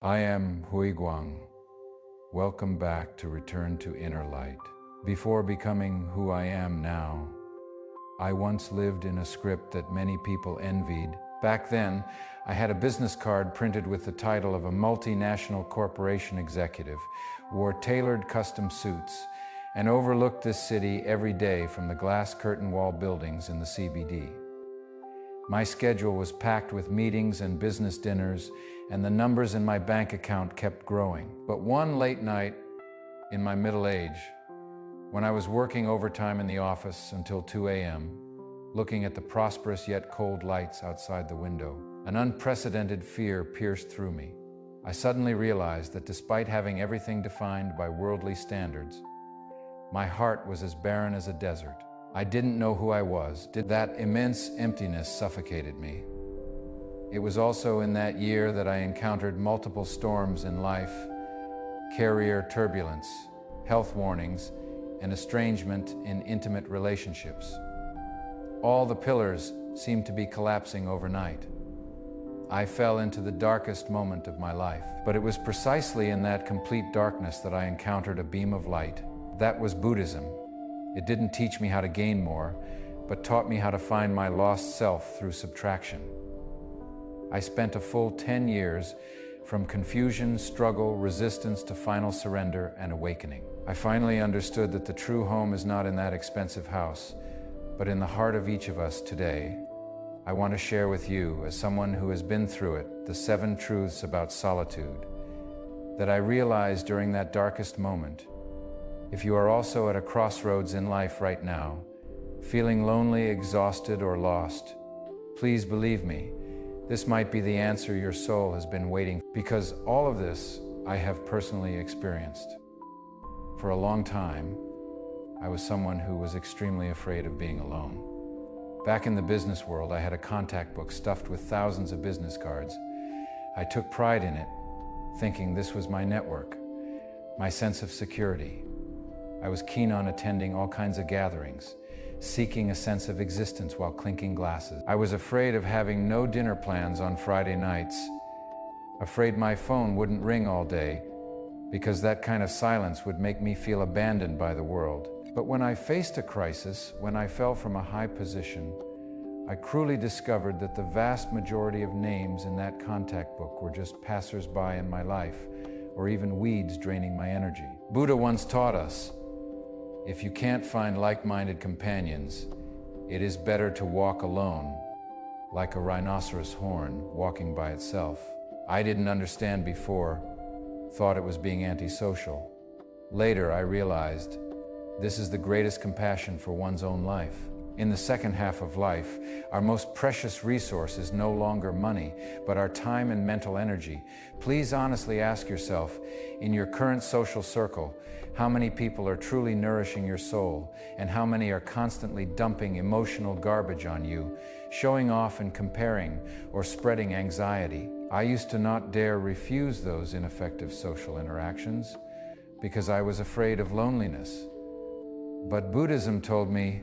I am Hui Guang. Welcome back to Return to Inner Light. Before becoming who I am now, I once lived in a script that many people envied. Back then, I had a business card printed with the title of a multinational corporation executive, wore tailored custom suits, and overlooked this city every day from the glass curtain wall buildings in the CBD. My schedule was packed with meetings and business dinners, and the numbers in my bank account kept growing. But one late night in my middle age, when I was working overtime in the office until 2 a.m., looking at the prosperous yet cold lights outside the window, an unprecedented fear pierced through me. I suddenly realized that despite having everything defined by worldly standards, my heart was as barren as a desert. I didn't know who I was. That immense emptiness suffocated me. It was also in that year that I encountered multiple storms in life, career turbulence, health warnings, and estrangement in intimate relationships. All the pillars seemed to be collapsing overnight. I fell into the darkest moment of my life. But it was precisely in that complete darkness that I encountered a beam of light. That was Buddhism. It didn't teach me how to gain more, but taught me how to find my lost self through subtraction. I spent a full 10 years from confusion, struggle, resistance to final surrender and awakening. I finally understood that the true home is not in that expensive house, but in the heart of each of us today. I want to share with you, as someone who has been through it, the 7 truths about solitude that I realized during that darkest moment. If you are also at a crossroads in life right now, feeling lonely, exhausted, or lost, please believe me, this might be the answer your soul has been waiting for, because all of this I have personally experienced. For a long time, I was someone who was extremely afraid of being alone. Back in the business world, I had a contact book stuffed with thousands of business cards. I took pride in it, thinking this was my network, my sense of security. I was keen on attending all kinds of gatherings, seeking a sense of existence while clinking glasses. I was afraid of having no dinner plans on Friday nights, afraid my phone wouldn't ring all day, because that kind of silence would make me feel abandoned by the world. But when I faced a crisis, when I fell from a high position, I cruelly discovered that the vast majority of names in that contact book were just passers-by in my life, or even weeds draining my energy. Buddha once taught us, if you can't find like-minded companions, it is better to walk alone, like a rhinoceros horn walking by itself. I didn't understand before, thought it was being antisocial. Later, I realized this is the greatest compassion for one's own life. In the second half of life, our most precious resource is no longer money, but our time and mental energy. Please honestly ask yourself, in your current social circle, how many people are truly nourishing your soul, and how many are constantly dumping emotional garbage on you, showing off and comparing, or spreading anxiety? I used to not dare refuse those ineffective social interactions because I was afraid of loneliness. But Buddhism told me,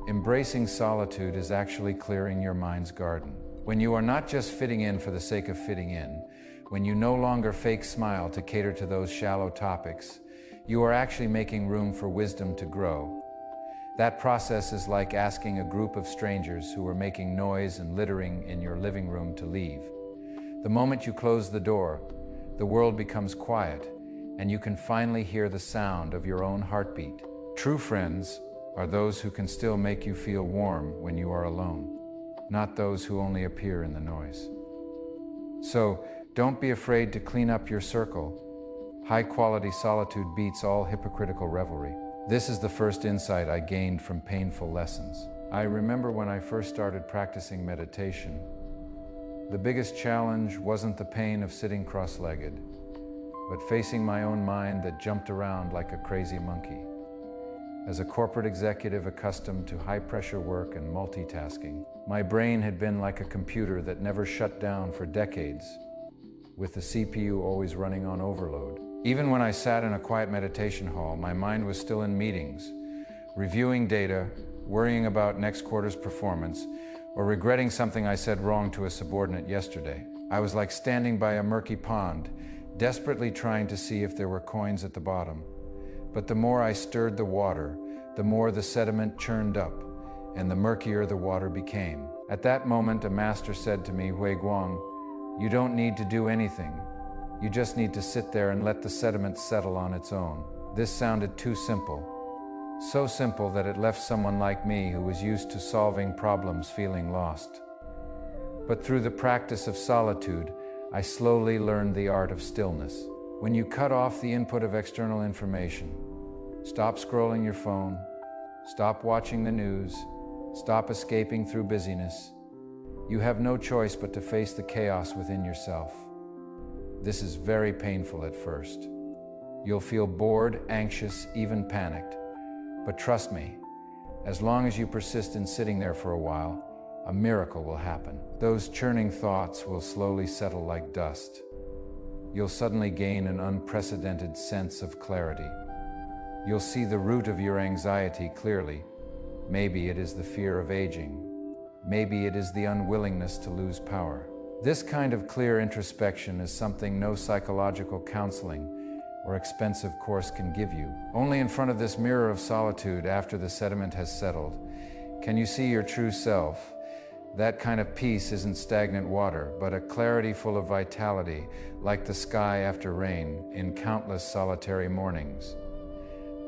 embracing solitude is actually clearing your mind's garden. When you are not just fitting in for the sake of fitting in, when you no longer fake smile to cater to those shallow topics, you are actually making room for wisdom to grow. That process is like asking a group of strangers who are making noise and littering in your living room to leave. The moment you close the door, the world becomes quiet, and you can finally hear the sound of your own heartbeat. True friends are those who can still make you feel warm when you are alone, not those who only appear in the noise. So, don't be afraid to clean up your circle. High-quality solitude beats all hypocritical revelry. This is the first insight I gained from painful lessons. I remember when I first started practicing meditation, the biggest challenge wasn't the pain of sitting cross-legged, but facing my own mind that jumped around like a crazy monkey. As a corporate executive accustomed to high-pressure work and multitasking, my brain had been like a computer that never shut down for decades, with the CPU always running on overload. Even when I sat in a quiet meditation hall, my mind was still in meetings, reviewing data, worrying about next quarter's performance, or regretting something I said wrong to a subordinate yesterday. I was like standing by a murky pond, desperately trying to see if there were coins at the bottom. But the more I stirred the water, the more the sediment churned up, and the murkier the water became. At that moment, a master said to me, "Hui Guang, you don't need to do anything. You just need to sit there and let the sediment settle on its own." This sounded too simple. So simple that it left someone like me who was used to solving problems feeling lost. But through the practice of solitude, I slowly learned the art of stillness. When you cut off the input of external information, stop scrolling your phone, stop watching the news, stop escaping through busyness, you have no choice but to face the chaos within yourself. This is very painful at first. You'll feel bored, anxious, even panicked. But trust me, as long as you persist in sitting there for a while, a miracle will happen. Those churning thoughts will slowly settle like dust. You'll suddenly gain an unprecedented sense of clarity. You'll see the root of your anxiety clearly. Maybe it is the fear of aging. Maybe it is the unwillingness to lose power. This kind of clear introspection is something no psychological counseling or expensive course can give you. Only in front of this mirror of solitude, after the sediment has settled, can you see your true self. That kind of peace isn't stagnant water, but a clarity full of vitality, like the sky after rain in countless solitary mornings.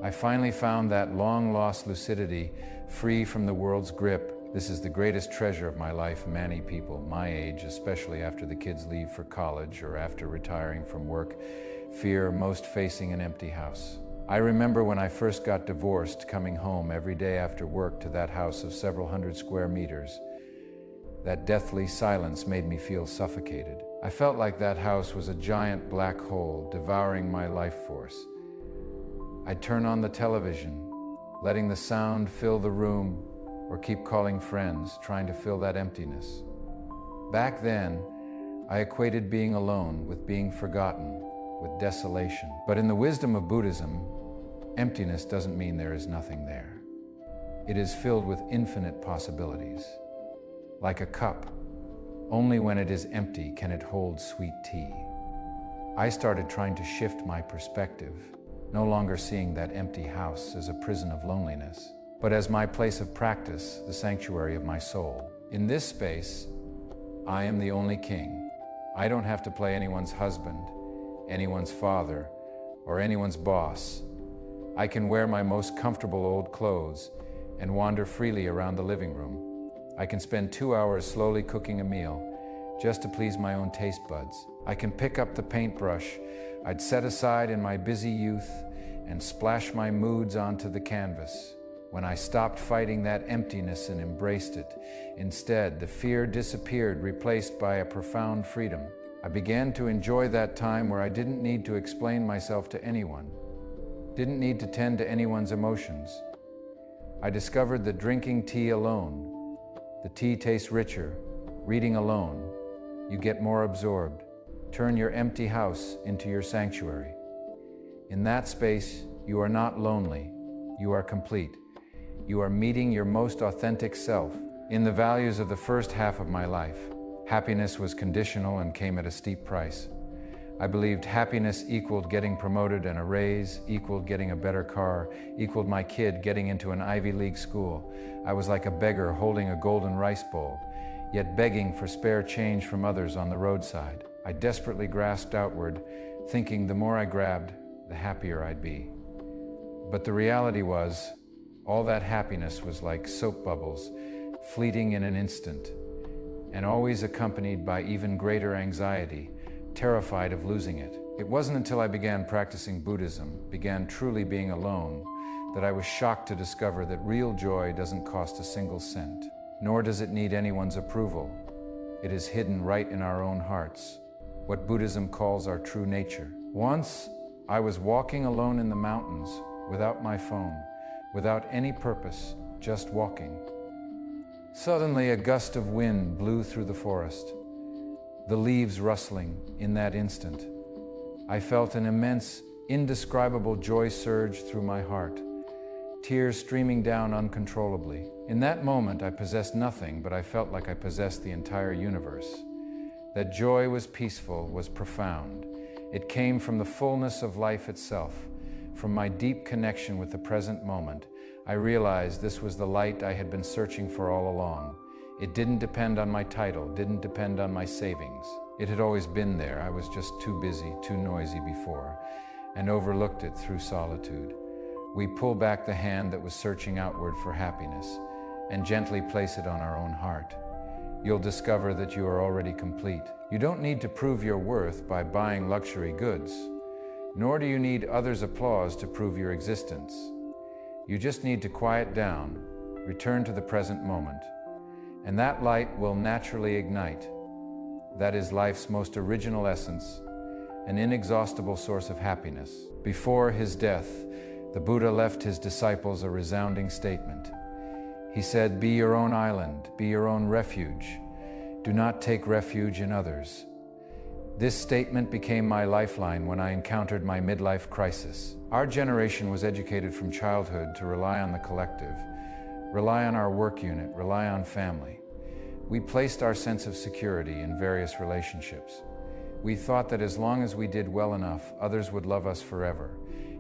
I finally found that long-lost lucidity, free from the world's grip. This is the greatest treasure of my life. Many people my age, especially after the kids leave for college or after retiring from work, fear most facing an empty house. I remember when I first got divorced, coming home every day after work to that house of several hundred square meters. That deathly silence made me feel suffocated. I felt like that house was a giant black hole devouring my life force. I'd turn on the television, letting the sound fill the room, or keep calling friends, trying to fill that emptiness. Back then, I equated being alone with being forgotten, with desolation. But in the wisdom of Buddhism, emptiness doesn't mean there is nothing there. It is filled with infinite possibilities. Like a cup, only when it is empty can it hold sweet tea. I started trying to shift my perspective, no longer seeing that empty house as a prison of loneliness, but as my place of practice, the sanctuary of my soul. In this space, I am the only king. I don't have to play anyone's husband, anyone's father, or anyone's boss. I can wear my most comfortable old clothes and wander freely around the living room. I can spend 2 hours slowly cooking a meal just to please my own taste buds. I can pick up the paintbrush I'd set aside in my busy youth and splash my moods onto the canvas. When I stopped fighting that emptiness and embraced it, instead, the fear disappeared, replaced by a profound freedom. I began to enjoy that time where I didn't need to explain myself to anyone, didn't need to tend to anyone's emotions. I discovered that drinking tea alone, the tea tastes richer. Reading alone, you get more absorbed. Turn your empty house into your sanctuary. In that space, you are not lonely. You are complete. You are meeting your most authentic self. In the values of the first half of my life, happiness was conditional and came at a steep price. I believed happiness equaled getting promoted and a raise, equaled getting a better car, equaled my kid getting into an Ivy League school. I was like a beggar holding a golden rice bowl, yet begging for spare change from others on the roadside. I desperately grasped outward, thinking the more I grabbed, the happier I'd be. But the reality was, all that happiness was like soap bubbles, fleeting in an instant, and always accompanied by even greater anxiety, terrified of losing it. It wasn't until I began practicing Buddhism, began truly being alone, that I was shocked to discover that real joy doesn't cost a single cent, nor does it need anyone's approval. It is hidden right in our own hearts, what Buddhism calls our true nature. Once, I was walking alone in the mountains, without my phone, without any purpose, just walking. Suddenly, a gust of wind blew through the forest, the leaves rustling in that instant. I felt an immense, indescribable joy surge through my heart, tears streaming down uncontrollably. In that moment, I possessed nothing, but I felt like I possessed the entire universe. That joy was peaceful, was profound, It came from the fullness of life itself, from my deep connection with the present moment. I realized this was the light I had been searching for all along. It didn't depend on my title, didn't depend on my savings. It had always been there. I was just too busy, too noisy before, and overlooked it through solitude. We pull back the hand that was searching outward for happiness and gently place it on our own heart. You'll discover that you are already complete. You don't need to prove your worth by buying luxury goods, nor do you need others' applause to prove your existence. You just need to quiet down, return to the present moment, and that light will naturally ignite. That is life's most original essence, an inexhaustible source of happiness. Before his death, the Buddha left his disciples a resounding statement. He said, "Be your own island, be your own refuge. Do not take refuge in others." This statement became my lifeline when I encountered my midlife crisis. Our generation was educated from childhood to rely on the collective, rely on our work unit, rely on family. We placed our sense of security in various relationships. We thought that as long as we did well enough, others would love us forever,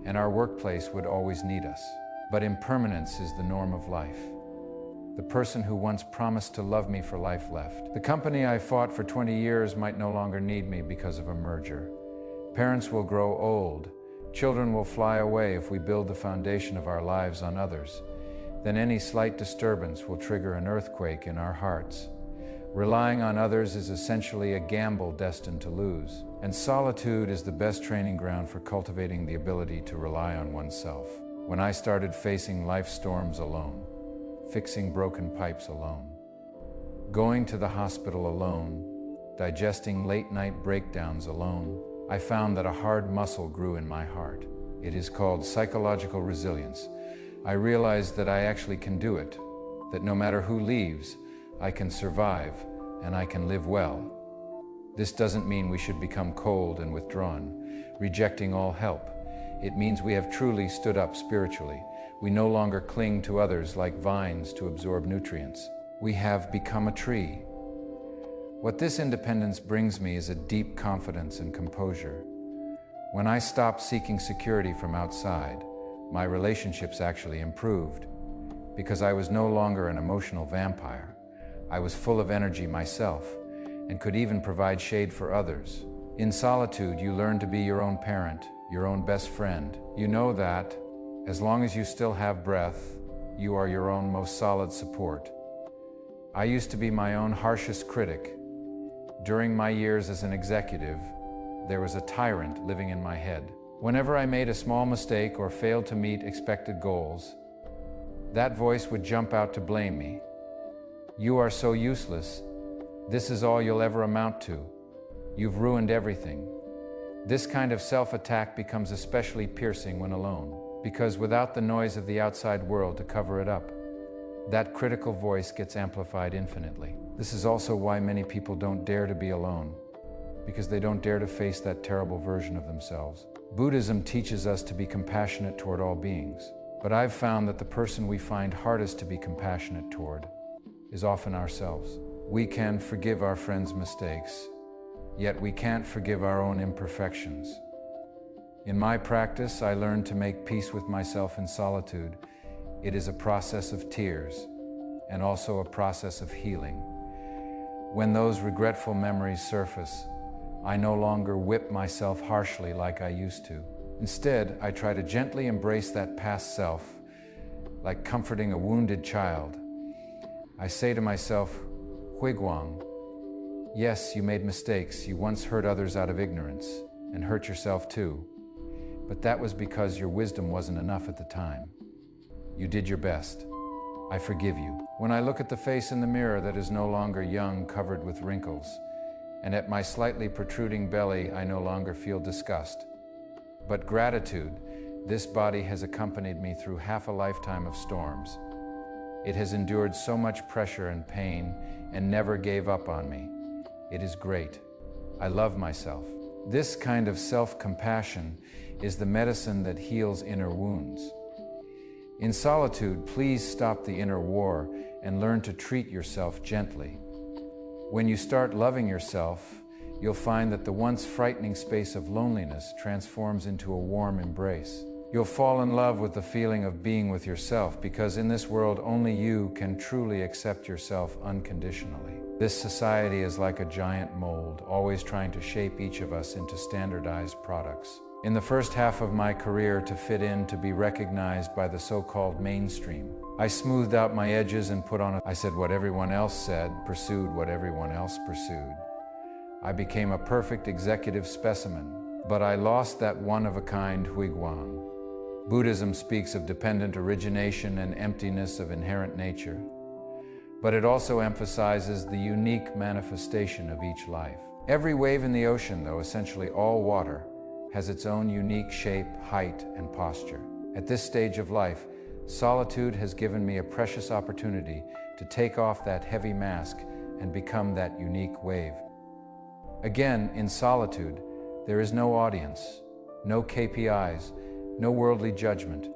and our workplace would always need us. But impermanence is the norm of life. The person who once promised to love me for life left. The company I fought for 20 years might no longer need me because of a merger. Parents will grow old. Children will fly away if we build the foundation of our lives on others. Then any slight disturbance will trigger an earthquake in our hearts. Relying on others is essentially a gamble destined to lose. And solitude is the best training ground for cultivating the ability to rely on oneself. When I started facing life's storms alone, fixing broken pipes alone, going to the hospital alone, digesting late-night breakdowns alone, I found that a hard muscle grew in my heart. It is called psychological resilience. I realized that I actually can do it, that no matter who leaves, I can survive and I can live well. This doesn't mean we should become cold and withdrawn, rejecting all help. It means we have truly stood up spiritually. We no longer cling to others like vines to absorb nutrients. We have become a tree. What this independence brings me is a deep confidence and composure. When I stopped seeking security from outside, my relationships actually improved, because I was no longer an emotional vampire. I was full of energy myself and could even provide shade for others. In solitude, you learn to be your own parent, your own best friend. You know that, as long as you still have breath, you are your own most solid support. I used to be my own harshest critic. During my years as an executive, there was a tyrant living in my head. Whenever I made a small mistake or failed to meet expected goals, that voice would jump out to blame me. "You are so useless. This is all you'll ever amount to. You've ruined everything." This kind of self-attack becomes especially piercing when alone, because without the noise of the outside world to cover it up, that critical voice gets amplified infinitely. This is also why many people don't dare to be alone, because they don't dare to face that terrible version of themselves. Buddhism teaches us to be compassionate toward all beings, but I've found that the person we find hardest to be compassionate toward is often ourselves. We can forgive our friends' mistakes, yet we can't forgive our own imperfections. In my practice, I learned to make peace with myself in solitude. It is a process of tears and also a process of healing. When those regretful memories surface, I no longer whip myself harshly like I used to. Instead, I try to gently embrace that past self, like comforting a wounded child. I say to myself, "Huiguang, yes, you made mistakes. You once hurt others out of ignorance and hurt yourself too. But that was because your wisdom wasn't enough at the time. You did your best. I forgive you." When I look at the face in the mirror that is no longer young, covered with wrinkles, and at my slightly protruding belly, I no longer feel disgust, but gratitude. This body has accompanied me through half a lifetime of storms. It has endured so much pressure and pain and never gave up on me. It is great. I love myself. This kind of self-compassion is the medicine that heals inner wounds. In solitude, please stop the inner war and learn to treat yourself gently. When you start loving yourself, you'll find that the once frightening space of loneliness transforms into a warm embrace. You'll fall in love with the feeling of being with yourself, because in this world only you can truly accept yourself unconditionally. This society is like a giant mold, always trying to shape each of us into standardized products. In the first half of my career, to fit in, to be recognized by the so-called mainstream, I smoothed out my edges and I said what everyone else said, pursued what everyone else pursued. I became a perfect executive specimen, but I lost that one-of-a-kind huiguang. Buddhism speaks of dependent origination and emptiness of inherent nature, but it also emphasizes the unique manifestation of each life. Every wave in the ocean, though essentially all water, has its own unique shape, height, and posture. At this stage of life, solitude has given me a precious opportunity to take off that heavy mask and become that unique wave. Again, in solitude, there is no audience, no KPIs, no worldly judgment.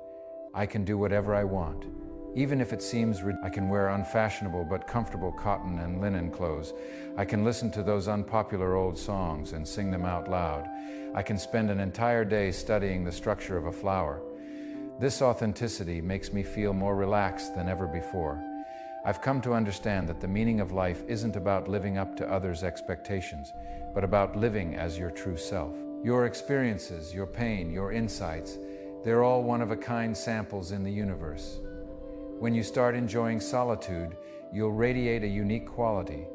I can do whatever I want. Even if it seems I can wear unfashionable but comfortable cotton and linen clothes. I can listen to those unpopular old songs and sing them out loud. I can spend an entire day studying the structure of a flower. This authenticity makes me feel more relaxed than ever before. I've come to understand that the meaning of life isn't about living up to others' expectations, but about living as your true self. Your experiences, your pain, your insights, they're all one-of-a-kind samples in the universe. When you start enjoying solitude, you'll radiate a unique quality.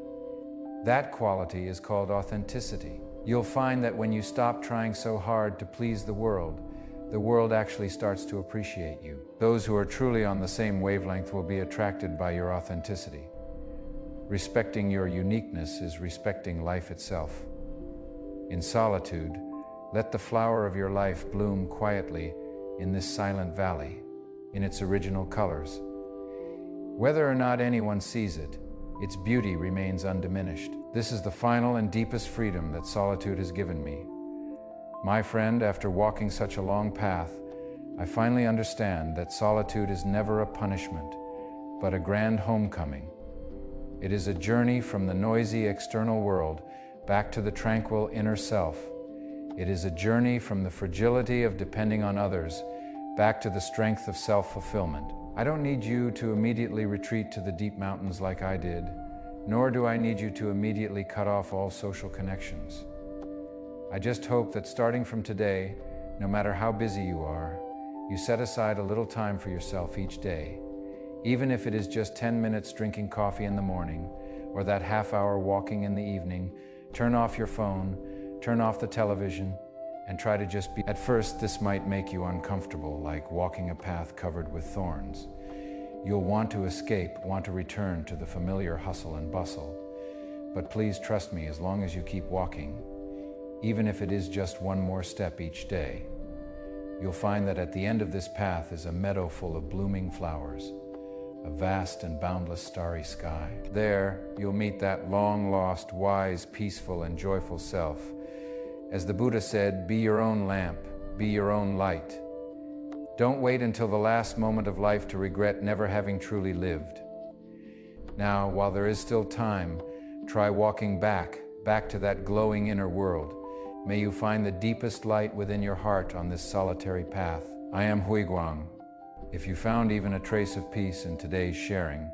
That quality is called authenticity. You'll find that when you stop trying so hard to please the world actually starts to appreciate you. Those who are truly on the same wavelength will be attracted by your authenticity. Respecting your uniqueness is respecting life itself. In solitude, let the flower of your life bloom quietly in this silent valley, in its original colors. Whether or not anyone sees it, its beauty remains undiminished. This is the final and deepest freedom that solitude has given me. My friend, after walking such a long path, I finally understand that solitude is never a punishment, but a grand homecoming. It is a journey from the noisy external world back to the tranquil inner self. It is a journey from the fragility of depending on others back to the strength of self-fulfillment. I don't need you to immediately retreat to the deep mountains like I did, nor do I need you to immediately cut off all social connections. I just hope that starting from today, no matter how busy you are, you set aside a little time for yourself each day, even if it is just 10 minutes drinking coffee in the morning, or that half-hour walking in the evening. Turn off your phone, turn off the television, and try to just be. At first, this might make you uncomfortable, like walking a path covered with thorns. You'll want to escape, want to return to the familiar hustle and bustle. But please trust me, as long as you keep walking, even if it is just one more step each day, you'll find that at the end of this path is a meadow full of blooming flowers, a vast and boundless starry sky. There, you'll meet that long-lost, wise, peaceful, and joyful self. As the Buddha said, be your own lamp, be your own light. Don't wait until the last moment of life to regret never having truly lived. Now, while there is still time, try walking back to that glowing inner world. May you find the deepest light within your heart on this solitary path. I am Huiguang. If you found even a trace of peace in today's sharing,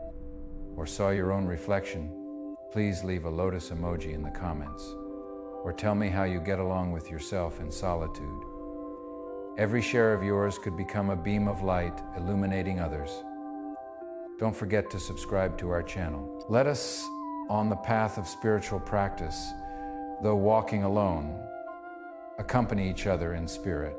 or saw your own reflection, please leave a lotus emoji in the comments, or tell me how you get along with yourself in solitude. Every share of yours could become a beam of light, illuminating others. Don't forget to subscribe to our channel. Let us, on the path of spiritual practice, though walking alone, accompany each other in spirit.